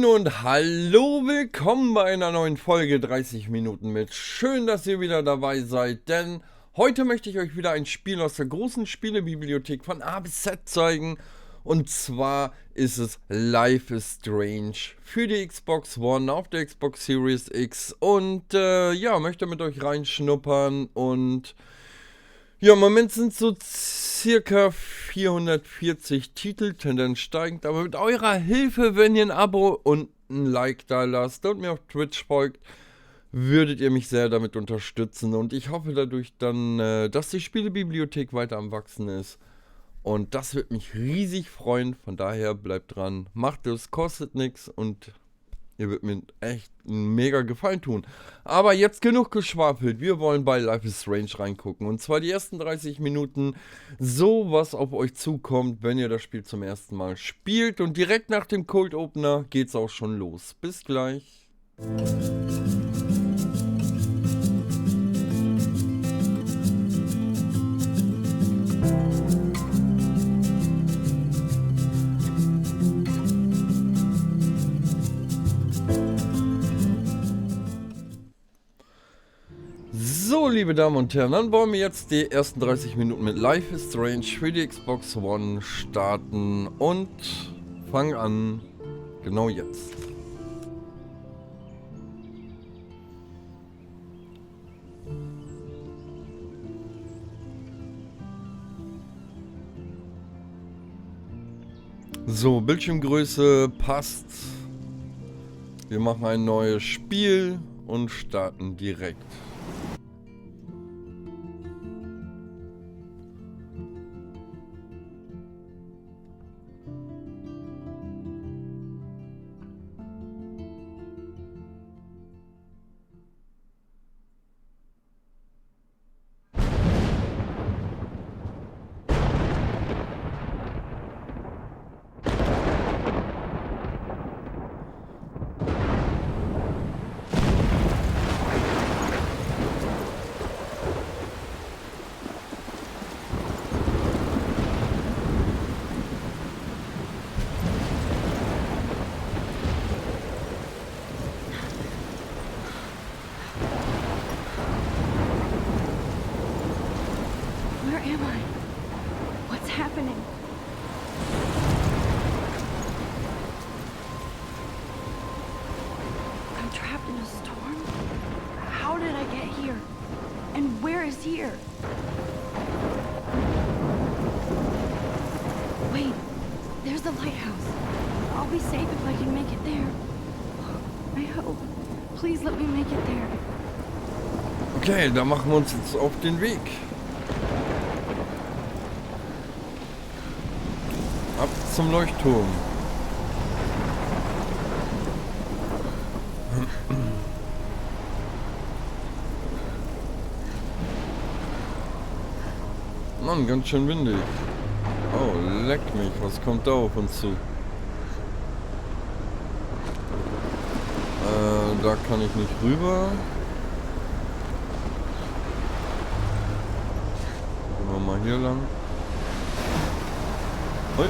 Und hallo, willkommen bei einer neuen Folge 30 Minuten mit. Schön, dass ihr wieder dabei seid, denn heute möchte ich euch wieder ein Spiel aus der großen Spielebibliothek von A bis Z zeigen. Und zwar ist es Life is Strange für die Xbox One auf der Xbox Series X. Und ja, möchte mit euch reinschnuppern und... Ja, im Moment sind so circa 440 Titel, Tendenz steigend, aber mit eurer Hilfe, wenn ihr ein Abo und ein Like da lasst und mir auf Twitch folgt, würdet ihr mich sehr damit unterstützen und ich hoffe dadurch dann, dass die Spielebibliothek weiter am Wachsen ist und das wird mich riesig freuen, von daher bleibt dran, macht es, kostet nichts und ihr würdet mir echt einen mega Gefallen tun. Aber jetzt genug geschwafelt. Wir wollen bei Life is Strange reingucken. Und zwar die ersten 30 Minuten. So, was auf euch zukommt, wenn ihr das Spiel zum ersten Mal spielt. Und direkt nach dem Cold Opener geht's auch schon los. Bis gleich. So, liebe Damen und Herren, dann wollen wir jetzt die ersten 30 Minuten mit Life is Strange für die Xbox One starten und fangen an, genau jetzt. So, Bildschirmgröße passt. Wir machen ein neues Spiel und starten direkt. Where am I? What's happening? I'm trapped in a storm? How did I get here? And where is here? Wait, there's the lighthouse. I'll be safe if I can make it there. I hope. Please let me make it there. Okay, da machen wir uns jetzt auf den Weg. Ab zum Leuchtturm. Mann, ganz schön windig. Oh, leck mich, was kommt da auf uns zu? Da kann ich nicht rüber. Gehen wir mal hier lang. Ui.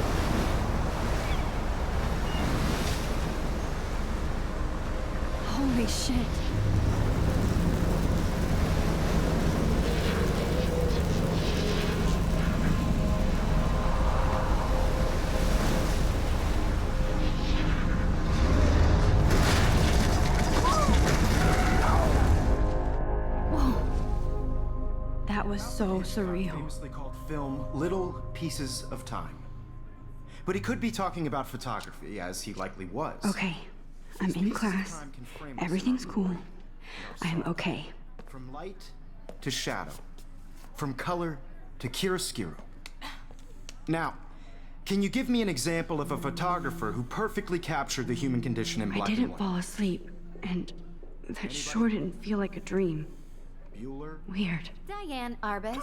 Holy shit. That was so surreal. Famously called film Little Pieces of Time. But he could be talking about photography, as he likely was. Okay, I'm in class. Everything's cool. I am okay. From light to shadow. From color to chiaroscuro. Now, can you give me an example of a photographer who perfectly captured the human condition in I black and didn't white? fall asleep, and that sure didn't feel like a dream. Bueller? Weird. Diane Arbus.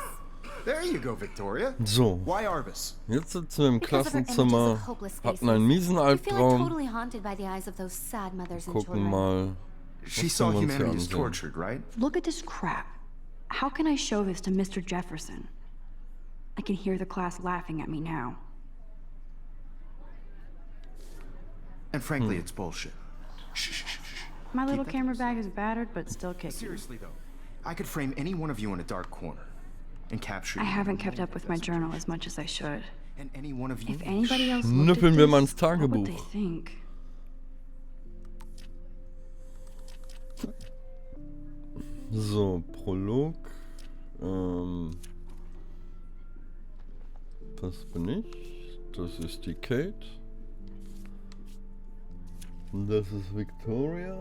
There you go, Victoria. So, Why Arbus? jetzt sitzen wir im Because of her images Klassenzimmer, of hopeless hatten einen faces. miesen I feel like Albtraum, totally haunted by the eyes of those sad mothers and gucken children. mal. She Was saw können wir uns hier humanity as ansehen? tortured, right? Look at this crap. How can I show this to Mr. Jefferson? I can hear the class laughing at me now. And frankly, it's bullshit. Shh, shh, shh, shh. My little that to camera yourself. bag is battered, but still kicking. Seriously though, I could frame any one of you in a dark corner and capture I you in haven't a kept up moment with of my desperation. journal as much as I should. And any one of you. If anybody else looked at Schnüffeln wir mal ins this, what would they Tagebuch. think? So, Prolog. Das bin ich. Das ist die Kate. Und das ist Victoria.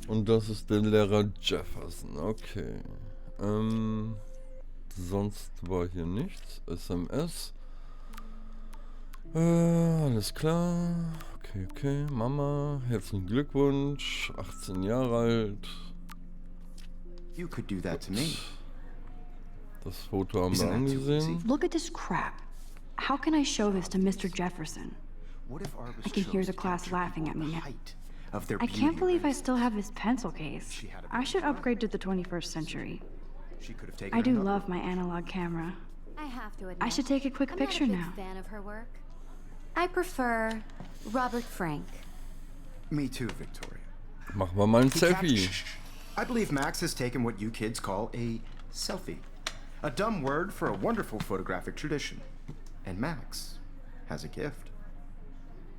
Und das ist der Lehrer Jefferson. Okay. Sonst war hier nichts. SMS. Alles klar. Okay, okay. Mama, herzlichen Glückwunsch. 18 Jahre alt. You could do that to me. Das Foto haben wir Isn't that too angesehen. easy? Look at this crap. How can I show this to Mr. Jefferson? What if Arbus I can hear chose the to class capture laughing people at me the now. height of their I can't beauty believe I race? still have this pencil case. She had a I should upgrade to the 21st century. She could have taken I do another. love my analog camera. I have to admit. I should take a quick I'm picture not a big now. fan of her work. I prefer Robert Frank. Me too, Victoria. Machen wir mal ein He Selfie. I believe Max has taken what you kids call a selfie. A dumb word for a wonderful photographic tradition. And Max has a gift.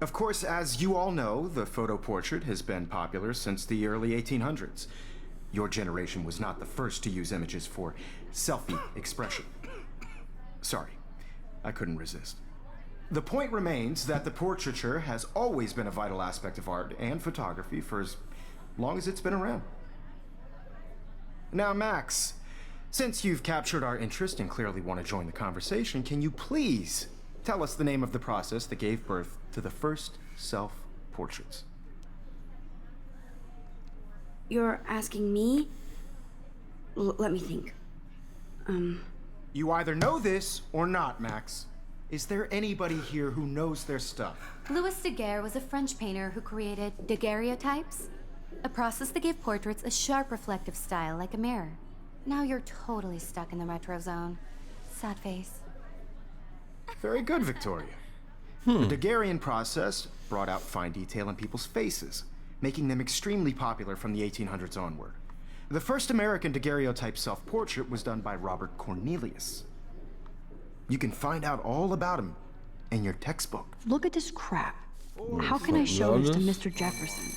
Of course, as you all know, the photo portrait has been popular since the early 1800s. Your generation was not the first to use images for selfie expression. Sorry, I couldn't resist. The point remains that the portraiture has always been a vital aspect of art and photography for as long as it's been around. Now, Max, since you've captured our interest and clearly want to join the conversation, can you please tell us the name of the process that gave birth to the first self-portraits? You're asking me? Let me think. You either know this or not, Max. Is there anybody here who knows their stuff? Louis Daguerre was a French painter who created daguerreotypes, a process that gave portraits a sharp reflective style like a mirror. Now you're totally stuck in the retro zone. Sad face. Very good, Victoria. The Daguerrean process brought out fine detail in people's faces, making them extremely popular from the 1800s onward. The first American daguerreotype self-portrait was done by Robert Cornelius. You can find out all about him in your textbook. Look at this crap. How can I show this to Mr. Jefferson?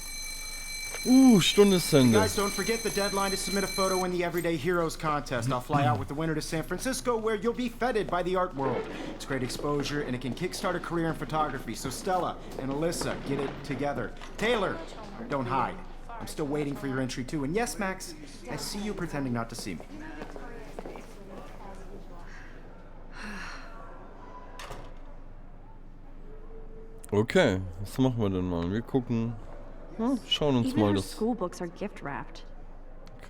Stundesende. Guys, don't forget the deadline to submit a photo in the Everyday Heroes contest. I'll fly out with the winner to San Francisco, where you'll be feted by the art world. It's great exposure, and it can kickstart a career in photography. So Stella and Alyssa, get it together. Taylor, don't hide. I'm still waiting for your entry too. And yes, Max, I see you pretending not to see me. Okay, was machen wir denn mal? Wir gucken. Schauen uns Even mal her das. school books are gift wrapped.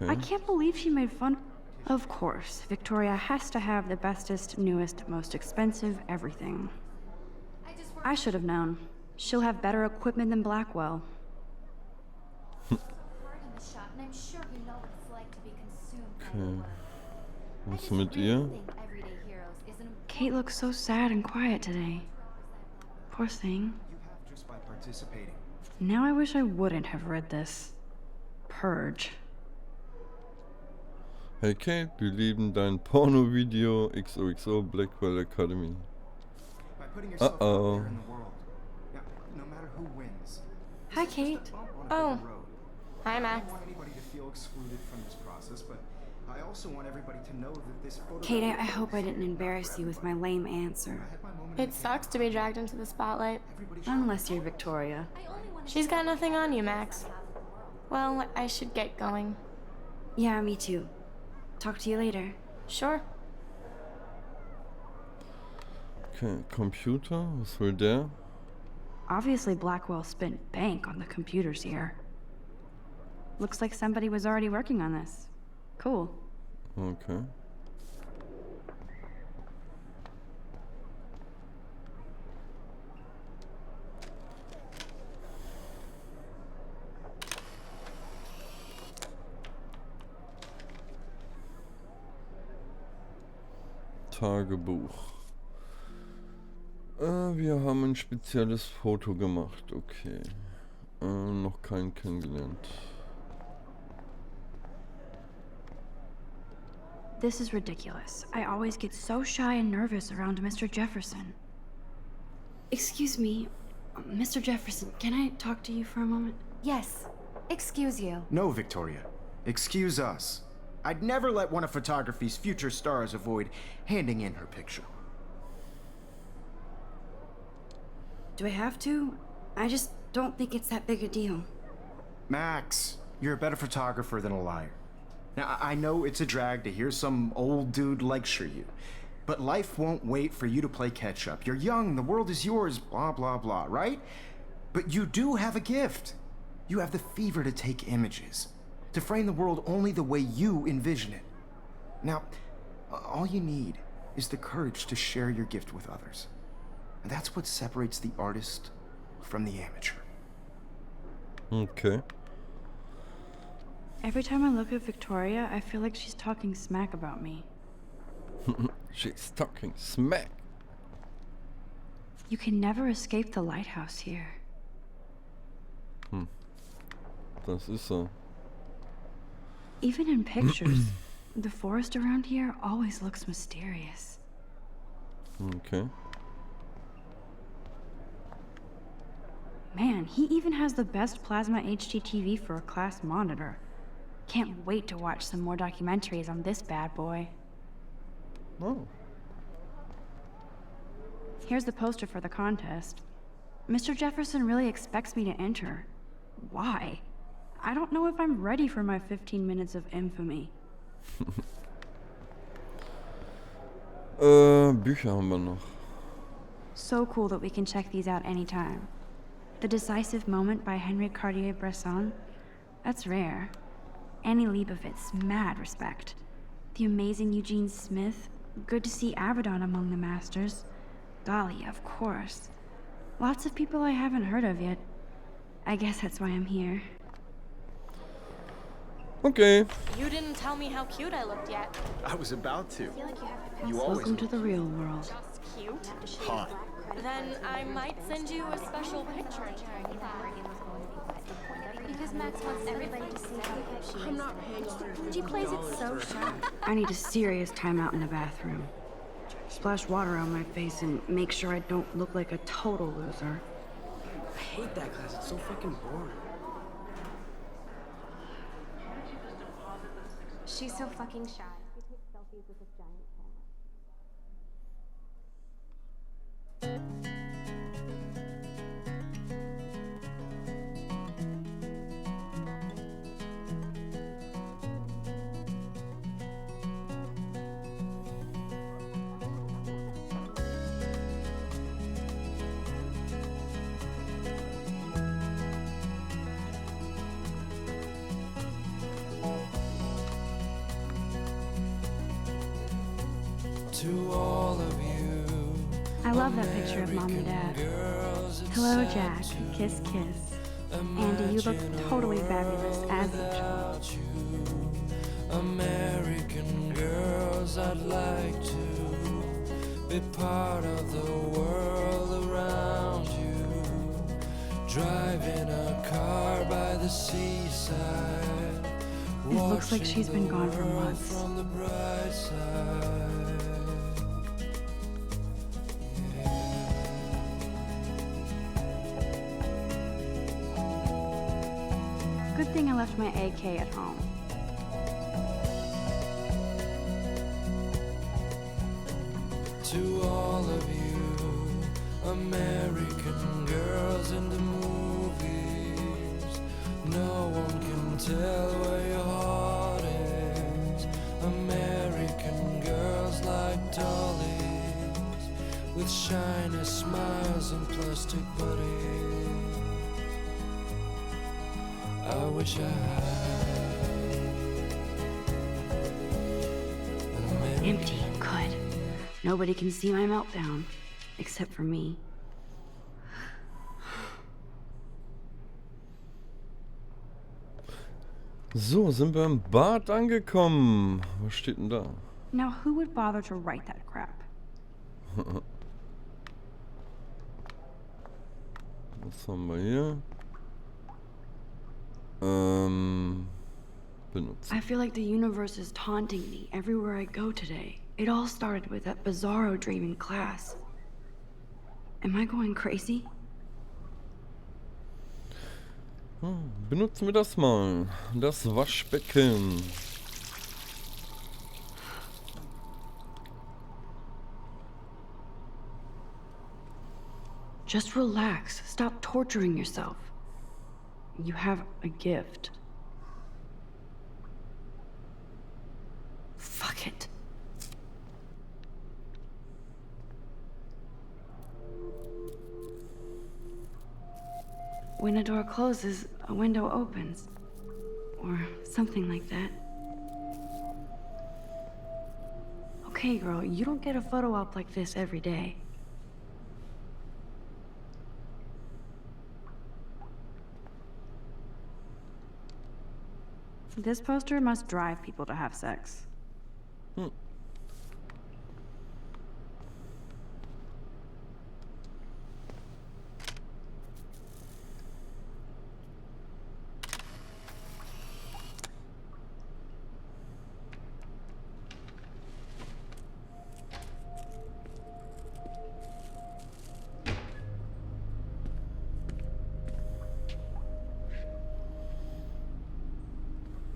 I Okay. can't believe she made fun. Of course, Victoria has to have the bestest, newest, most expensive everything. I should have known. She'll have better equipment than Blackwell. Okay. Was mit ihr? Kate looks so sad and quiet today. Poor thing. You have just by participating. Now I wish I wouldn't have read this. Purge. Hey Kate, wir lieben dein Porno-Video XOXO Blackwell Academy. By putting yourself out Uh-oh. there in the world. Now, no matter who wins. Hi, Kate. Bump on a Oh. bigger road. Hi, I Max. don't want anybody to feel excluded from this process, but I also want everybody to know that this photo. Kate, I hope I didn't embarrass you with my lame answer. I had my moment. It sucks to be dragged into the spotlight. Everybody Unless you're Victoria. She's got nothing on you, Max. Well, I should get going. Yeah, me too. Talk to you later. Sure. Okay, Computer, was will der? Obviously, Blackwell spent bank on the computers here. Looks like somebody was already working on this. Cool. Okay. Tagebuch. Wir haben ein spezielles Foto gemacht, okay. Noch keinen kennengelernt. This is ridiculous. I always get so shy and nervous around Mr. Jefferson. Excuse me, Mr. Jefferson, can I talk to you for a moment? Yes. Excuse you. No, Victoria. Excuse us. I'd never let one of photography's future stars avoid handing in her picture. Do I have to? I just don't think it's that big a deal. Max, you're a better photographer than a liar. Now, I know it's a drag to hear some old dude lecture you, but life won't wait for you to play catch-up. You're young, the world is yours, blah, blah, blah, right? But you do have a gift. You have the fever to take images, to frame the world only the way you envision it. Now, all you need is the courage to share your gift with others. And that's what separates the artist from the amateur. Okay. Every time I look at Victoria, I feel like she's talking smack about me. She's talking smack. You can never escape the lighthouse here. Das ist so. Even in pictures, the forest around here always looks mysterious. Okay. Man, he even has the best plasma HD TV for a class monitor. Can't wait to watch some more documentaries on this bad boy. Oh. Here's the poster for the contest. Mr. Jefferson really expects me to enter. Why? I don't know if I'm ready for my 15 minutes of infamy. Bücher haben wir noch. So cool that we can check these out anytime. The Decisive Moment by Henry Cartier-Bresson. That's rare. Annie Leibovitz, mad respect. The amazing Eugene Smith. Good to see Abaddon among the masters. Dali, of course. Lots of people I haven't heard of yet. I guess that's why I'm here. Okay. You didn't tell me how cute I looked yet. I was about to. You always Welcome to the real world. Just cute. hot. Then I might send you a special picture. Because Max wants everybody to see how good she is. I'm not paying. She plays it so sharp. I need a serious timeout in the bathroom. Splash water on my face and make sure I don't look like a total loser. I hate that class, it's so fucking boring. She's so fucking shy. She takes selfies with this giant camera. To all of you, I love that picture of Mom and Dad. Hello, Jack. Kiss, kiss. Andy, you look totally fabulous as usual. American girls, I'd like to be part of the world around you. Driving a car by the seaside. It looks like she's been gone for months. From the bright side. Good thing I left my AK at home. To all of you, American girls in the movies, no one can tell where your heart is. American girls like dollies, with shiny smiles and plastic bodies. I wish I had an Empty. Good. Nobody can see my meltdown. Except for me. So, sind wir im Bad angekommen. Was steht denn da? Now who would bother to write that crap? Was haben wir hier? Benutzen. I feel like the universe is taunting me everywhere I go today. It all started with that bizarro dream in class. Am I going crazy? Benutzen wir das mal. Das Waschbecken. Just relax. Stop torturing yourself. You have a gift. Fuck it. When a door closes, a window opens. Or something like that. Okay, girl, you don't get a photo op like this every day. This poster must drive people to have sex.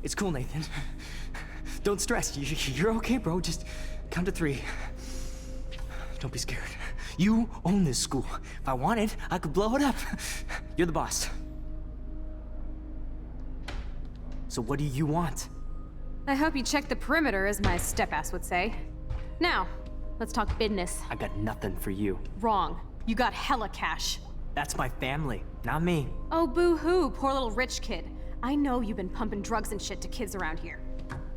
It's cool, Nathan. Don't stress. You're okay, bro. Just count to 3. Don't be scared. You own this school. If I wanted, I could blow it up. You're the boss. So what do you want? I hope you check the perimeter, as my step-ass would say. Now, let's talk business. I got nothing for you. Wrong. You got hella cash. That's my family, not me. Oh, boo-hoo, poor little rich kid. I know you've been pumping drugs and shit to kids around here.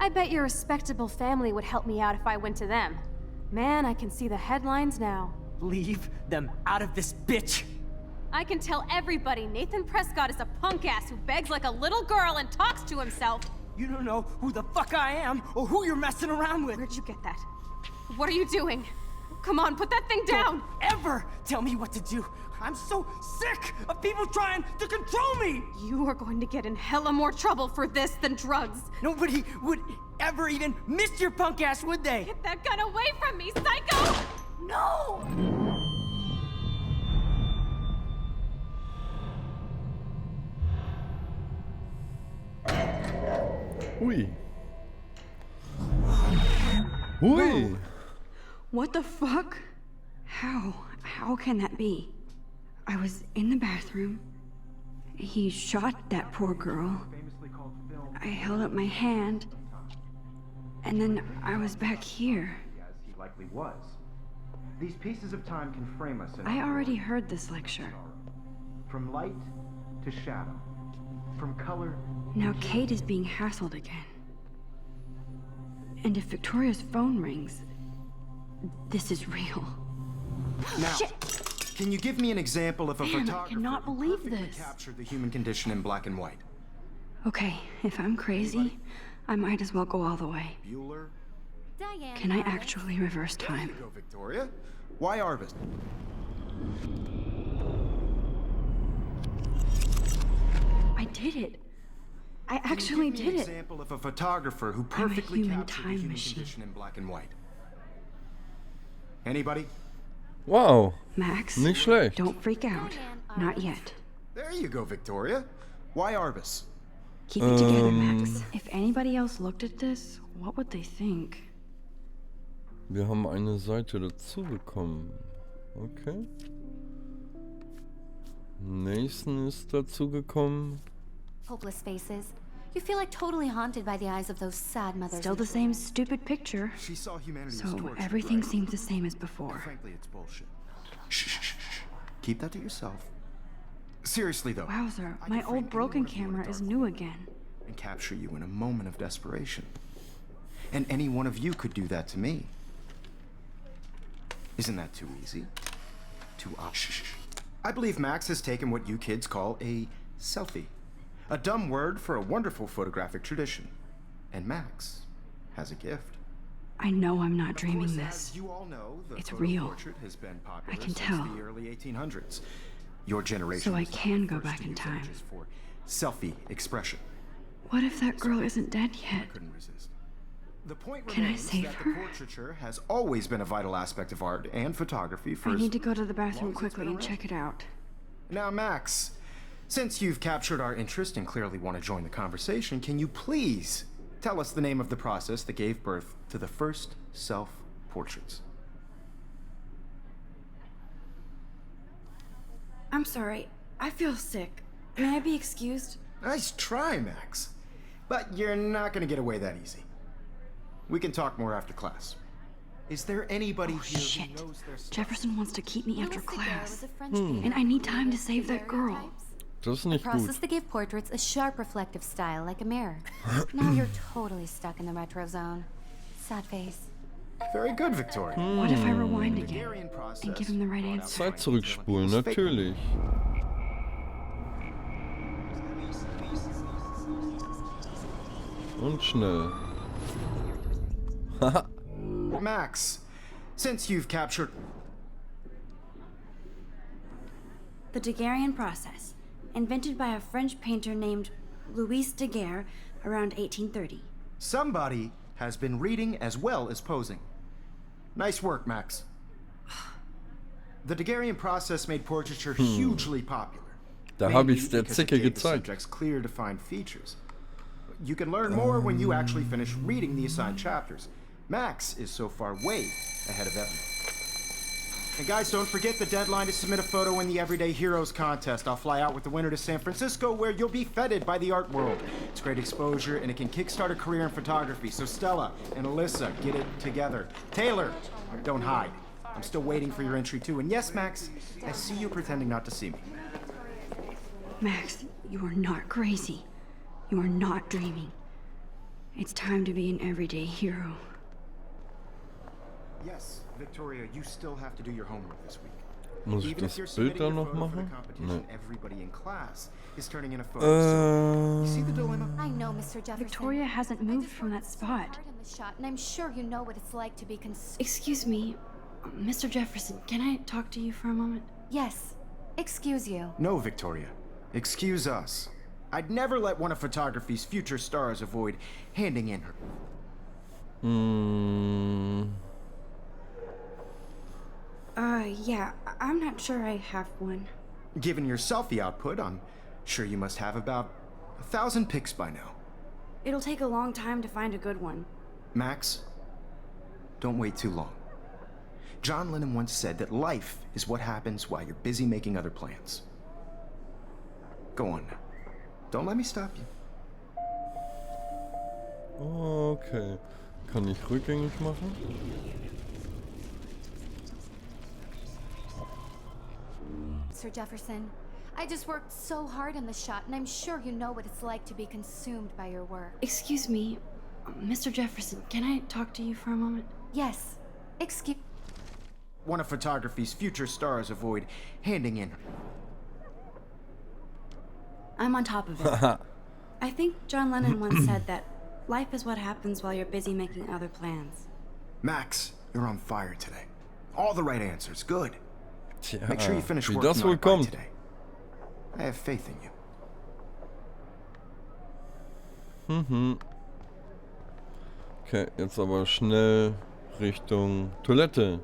I bet your respectable family would help me out if I went to them. Man, I can see the headlines now. Leave them out of this bitch. I can tell everybody Nathan Prescott is a punk ass who begs like a little girl and talks to himself. You don't know who the fuck I am or who you're messing around with. Where'd you get that? What are you doing? Come on, put that thing down! Don't ever tell me what to do. I'm so sick of people trying to control me! You are going to get in hella more trouble for this than drugs. Nobody would ever even miss your punk ass, would they? Get that gun away from me, psycho! No! Ui. Ui. What the fuck? How can that be? I was in the bathroom. He shot that poor girl. I held up my hand. And then I was back here. As he likely was. These pieces of time can frame us in I already heard this lecture. from light to shadow, from color. Now Kate is being hassled again. And if Victoria's phone rings, this is real. Now, Shit. can you give me an example of a Man, I photographer cannot who believe perfectly this. captured the human condition in black and white? Okay, if I'm crazy, I might as well go all the way. Bueller? Diane. Can I Roberts. actually reverse There time? you go, Victoria. Why Arvis? I did it. I actually Can you give me did an it. example of a photographer who perfectly human captured the time human machine. condition in black and white? Anybody? Wow. Max, Nicht schlecht. don't freak out. Diane Not Arbus. yet. There you go, Victoria. Why Arvis? Keep it together, Max. If anybody else looked at this, what would they think? Wir haben eine Seite dazu bekommen. Okay. Nächsten ist dazu gekommen. Hopeless faces. You feel like totally haunted by the eyes of those sad mothers. Still the same stupid picture. She saw humanity So as tortured, everything right? seems the same as before. Frankly, it's bullshit. Shh, shh, shh, shh. Keep that to yourself. Seriously, though. Wowzer, I my could frame old broken any one of you in a camera is dark new room again. and capture you in a moment of desperation. And any one of you could do that to me. Isn't that too easy? Too shh, shh, shh. I believe Max has taken what you kids call a selfie. A dumb word for a wonderful photographic tradition. And Max has a gift. I know I'm not Of dreaming course, this. as you all know, the It's photo real. portrait has been popular I can since tell. the early 1800s. Your generation. So I was the can go first back to in use time. images for selfie expression. What if that girl isn't dead I yet? couldn't resist. The point Can I remains save that her? the portraiture has always been a vital aspect of art and photography for I as need to go to the bathroom long as it's quickly been and around. check it out. Now, Max, since you've captured our interest and clearly want to join the conversation, can you please tell us the name of the process that gave birth to the first self-portraits? I'm sorry. I feel sick. May I be excused? Nice try, Max. But you're not going to get away that easy. We can talk more after class. Is there anybody here Shit. who knows their stuff? Jefferson wants to keep me after Louis Daguerre class. was a French painter And I need who time to created save that girl. daguerreotypes. Das ist A nicht process gut. that gave portraits a sharp reflective style like a mirror. Now you're totally stuck in the retro zone. Sad face. Very good, Victoria. What if I rewind again Hungarian process and give him the right brought out answer? Zeit zurückspulen, natürlich. Und schnell. Haha. Max, since you've captured... The Daguerrean process, invented by a French painter named Louis Daguerre around 1830. Somebody has been reading as well as posing. Nice work, Max. The Daguerrean process made portraiture hugely popular. Da mainly habe ich's der because it Zicke gave the gezeigt. subject's clear, defined features. You can learn more when you actually finish reading the assigned chapters. Max is so far way ahead of everyone. And guys, don't forget the deadline to submit a photo in the Everyday Heroes contest. I'll fly out with the winner to San Francisco, where you'll be feted by the art world. It's great exposure, and it can kickstart a career in photography. So Stella and Alyssa, get it together. Taylor, don't hide. I'm still waiting for your entry too. And yes, Max, I see you pretending not to see me. Max, you are not crazy. You are not dreaming. It's time to be an everyday hero. Yes, Victoria, you still have to do your homework this week. Muss ich Even if das you're Bild submitting dann your noch photo for the machen? competition, Nee. everybody in class is turning in a photo. So, you see the dilemma? I know, Mr. Jefferson. Victoria hasn't I moved just from worked that so spot. hard in the shot, and I'm sure you know what it's like to be Excuse me, Mr. Jefferson, can I talk to you for a moment? Yes. Excuse you. No, Victoria. Excuse us. I'd never let one of photography's future stars avoid handing in her. Yeah, I'm not sure I have one. Given your selfie output, I'm sure you must have about 1,000 pics by now. It'll take a long time to find a good one. Max, don't wait too long. John Lennon once said that life is what happens while you're busy making other plans. Go on now. Don't let me stop you. Okay. Kann ich rückgängig machen? Sir Jefferson, I just worked so hard in the shot, and I'm sure you know what it's like to be consumed by your work. Excuse me, Mr. Jefferson, can I talk to you for a moment? Yes. Excuse... One of photography's future stars avoid handing in. I'm on top of it. I think John Lennon once said that life is what happens while you're busy making other plans. Max, you're on fire today. All the right answers. Good. Tja, Make sure you finish wie working das on wohl it by kommt. today. I have faith in you. Okay, jetzt aber schnell Richtung Toilette.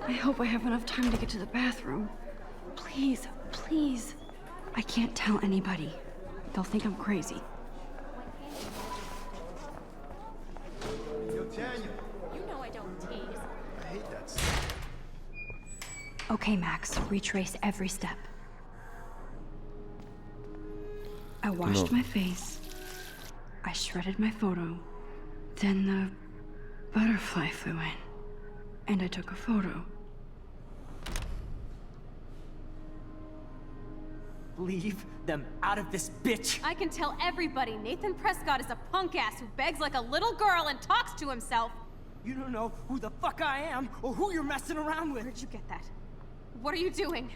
I hope I have enough time to get to the bathroom. Please, please. I can't tell anybody. They'll think I'm crazy. Yo, Tanya. You know I don't tease. I hate that stuff. Okay, Max, retrace every step. I washed Genau. my face. I shredded my photo. Then the butterfly flew in. And I took a photo. Leave them out of this bitch. I can tell everybody Nathan Prescott is a punk ass who begs like a little girl and talks to himself. You don't know who the fuck I am or who you're messing around with. Where'd you get that? What are you doing?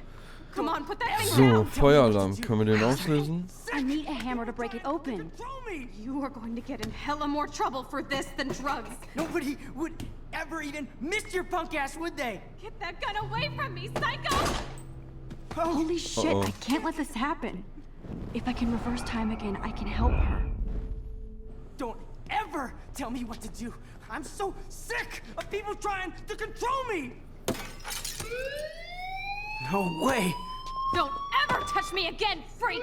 Come on, put that thing So, down! Feueralarm. Können wir den auslösen? I need a hammer to break it open. Control me! You are going to get in hella more trouble for this than drugs. Nobody would ever even miss your punk ass, would they? Get that gun away from me, psycho! Holy shit, I can't let this happen. If I can reverse time again, I can help her. Don't ever tell me what to do. I'm so sick of people trying to control me. No way. Don't ever touch me again, freak!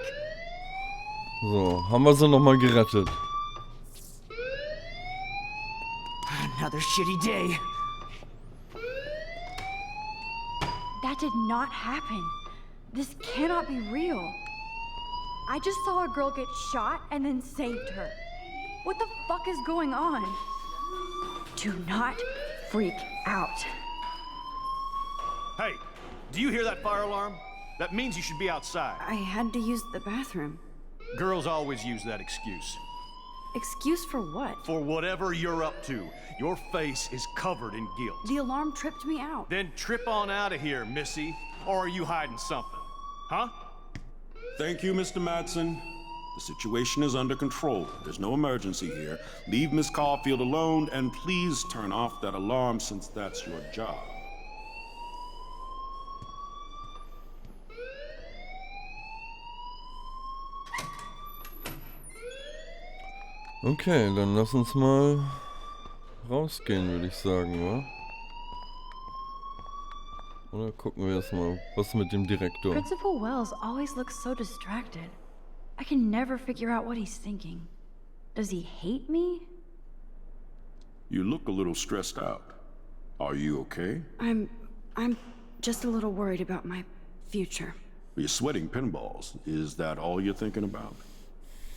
So, haben wir sie nochmal gerettet. Another shitty day. That did not happen. This cannot be real. I just saw a girl get shot and then saved her. What the fuck is going on? Do not freak out. Hey, do you hear that fire alarm? That means you should be outside. I had to use the bathroom. Girls always use that excuse. Excuse for what? For whatever you're up to, your face is covered in guilt. The alarm tripped me out. Then trip on out of here, Missy. Or are you hiding something? Huh? Thank you, Mr. Madsen. The situation is under control. There's no emergency here. Leave Miss Caulfield alone, and please turn off that alarm since that's your job. Okay, dann lass uns mal rausgehen, würde ich sagen, wa? Oder gucken wir erst mal, was mit dem Direktor. Principal Wells always looks so distracted. I can never figure out what he's thinking. Does he hate me? You look a little stressed out. Are you okay? I'm just a little worried about my future. You're sweating pinballs. Is that all you're thinking about?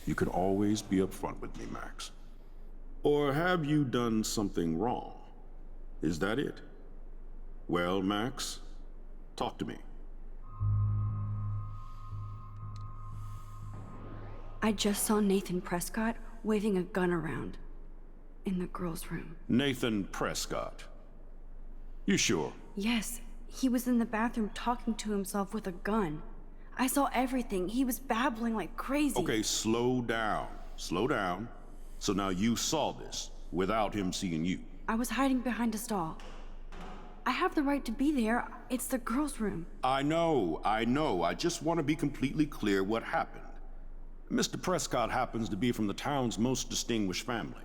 You can always be upfront with me, Max. Or have you done something wrong? Is that it? Well, Max, talk to me. I just saw Nathan Prescott waving a gun around in the girls' room. Nathan Prescott. You sure? Yes, he was in the bathroom talking to himself with a gun. I saw everything. He was babbling like crazy. Okay, slow down. Slow down. So now you saw this without him seeing you. I was hiding behind a stall. I have the right to be there. It's the girls' room. I know. I just want to be completely clear what happened. Mr. Prescott happens to be from the town's most distinguished family,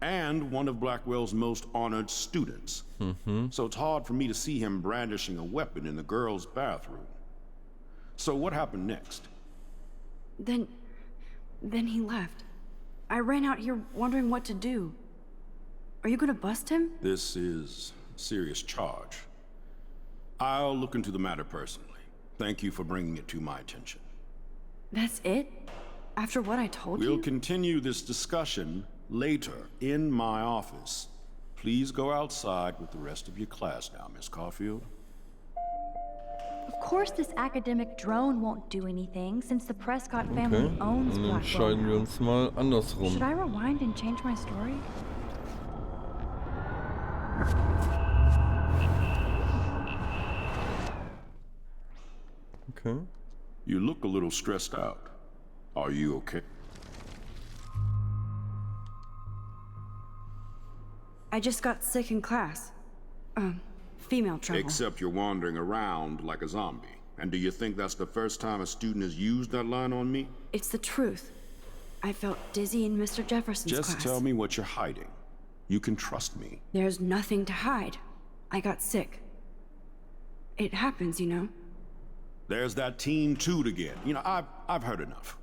and one of Blackwell's most honored students. So it's hard for me to see him brandishing a weapon in the girls' bathroom. So what happened next? Then he left. I ran out here wondering what to do. Are you gonna bust him? This is a serious charge. I'll look into the matter personally. Thank you for bringing it to my attention. That's it? After what I told We'll you? continue this discussion later in my office. Please go outside with the rest of your class now, Miss Caulfield. Of course this academic drone won't do anything since the Prescott family Okay, owns dann Blackwell. entscheiden wir uns mal andersrum. Should I rewind and change my story? Okay. You look a little stressed out. Are you okay? I just got sick in class. Female trouble. Except you're wandering around like a zombie. And do you think that's the first time a student has used that line on me? It's the truth. I felt dizzy in Mr. Jefferson's Just class. tell me what you're hiding. You can trust me. There's nothing to hide. I got sick. It happens, you know. There's that Team Toot again. You know, I've heard enough.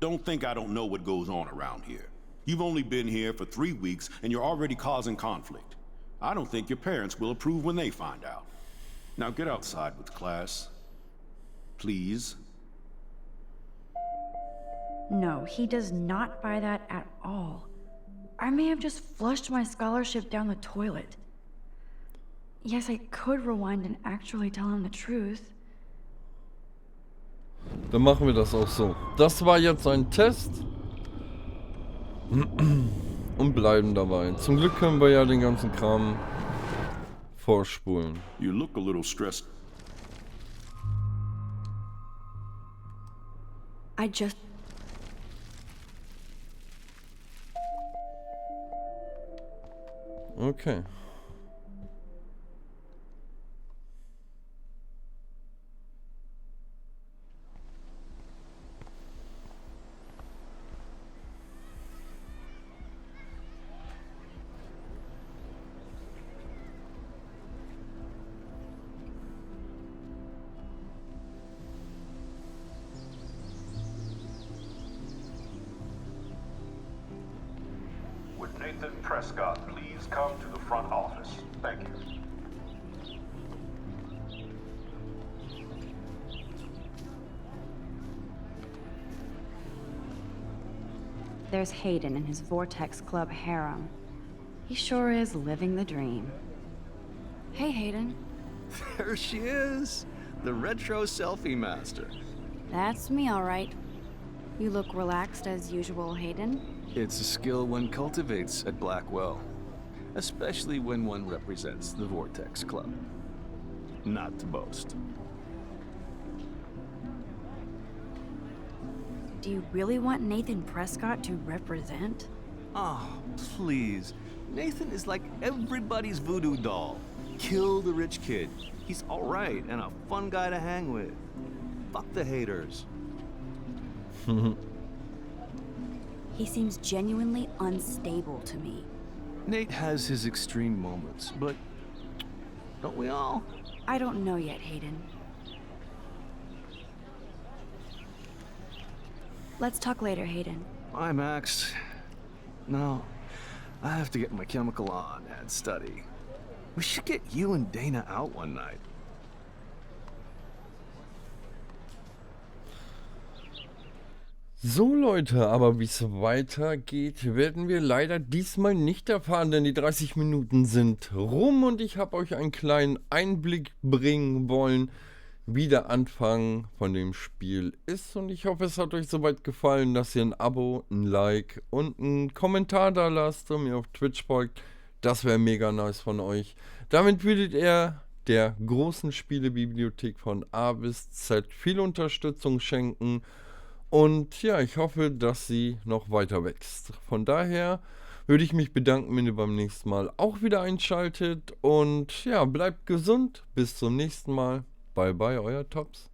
Don't think I don't know what goes on around here. You've only been here for 3 weeks and you're already causing conflict. I don't think your parents will approve when they find out. Now get outside with class. Please. No, he does not buy that at all. I may have just flushed my scholarship down the toilet. Yes, I could rewind and actually tell him the truth. Dann machen wir das auch so. Das war jetzt ein Test. Und bleiben dabei. Zum Glück können wir ja den ganzen Kram vorspulen. You look a little stressed. I just... Okay. Nathan Prescott please come to the front office? Thank you. There's Hayden in his Vortex Club harem. He sure is living the dream. Hey, Hayden. There she is, the retro selfie master. That's me, all right. You look relaxed as usual, Hayden. It's a skill one cultivates at Blackwell, especially when one represents the Vortex Club. Not to boast. Do you really want Nathan Prescott to represent? Oh, please. Nathan is like everybody's voodoo doll. Kill the rich kid. He's all right and a fun guy to hang with. Fuck the haters. He seems genuinely unstable to me. Nate has his extreme moments, but don't we all? I don't know yet, Hayden. Let's talk later, Hayden. Bye, Max. No, I have to get my chemical on and study. We should get you and Dana out one night. So Leute, aber wie es weitergeht, werden wir leider diesmal nicht erfahren, denn die 30 Minuten sind rum und ich habe euch einen kleinen Einblick bringen wollen, wie der Anfang von dem Spiel ist. Und ich hoffe, es hat euch soweit gefallen, dass ihr ein Abo, ein Like und einen Kommentar da lasst und mir auf Twitch folgt. Das wäre mega nice von euch. Damit würdet ihr der großen Spielebibliothek von A bis Z viel Unterstützung schenken. Und ja, ich hoffe, dass sie noch weiter wächst. Von daher würde ich mich bedanken, wenn ihr beim nächsten Mal auch wieder einschaltet. Und ja, bleibt gesund. Bis zum nächsten Mal. Bye bye, euer Tops.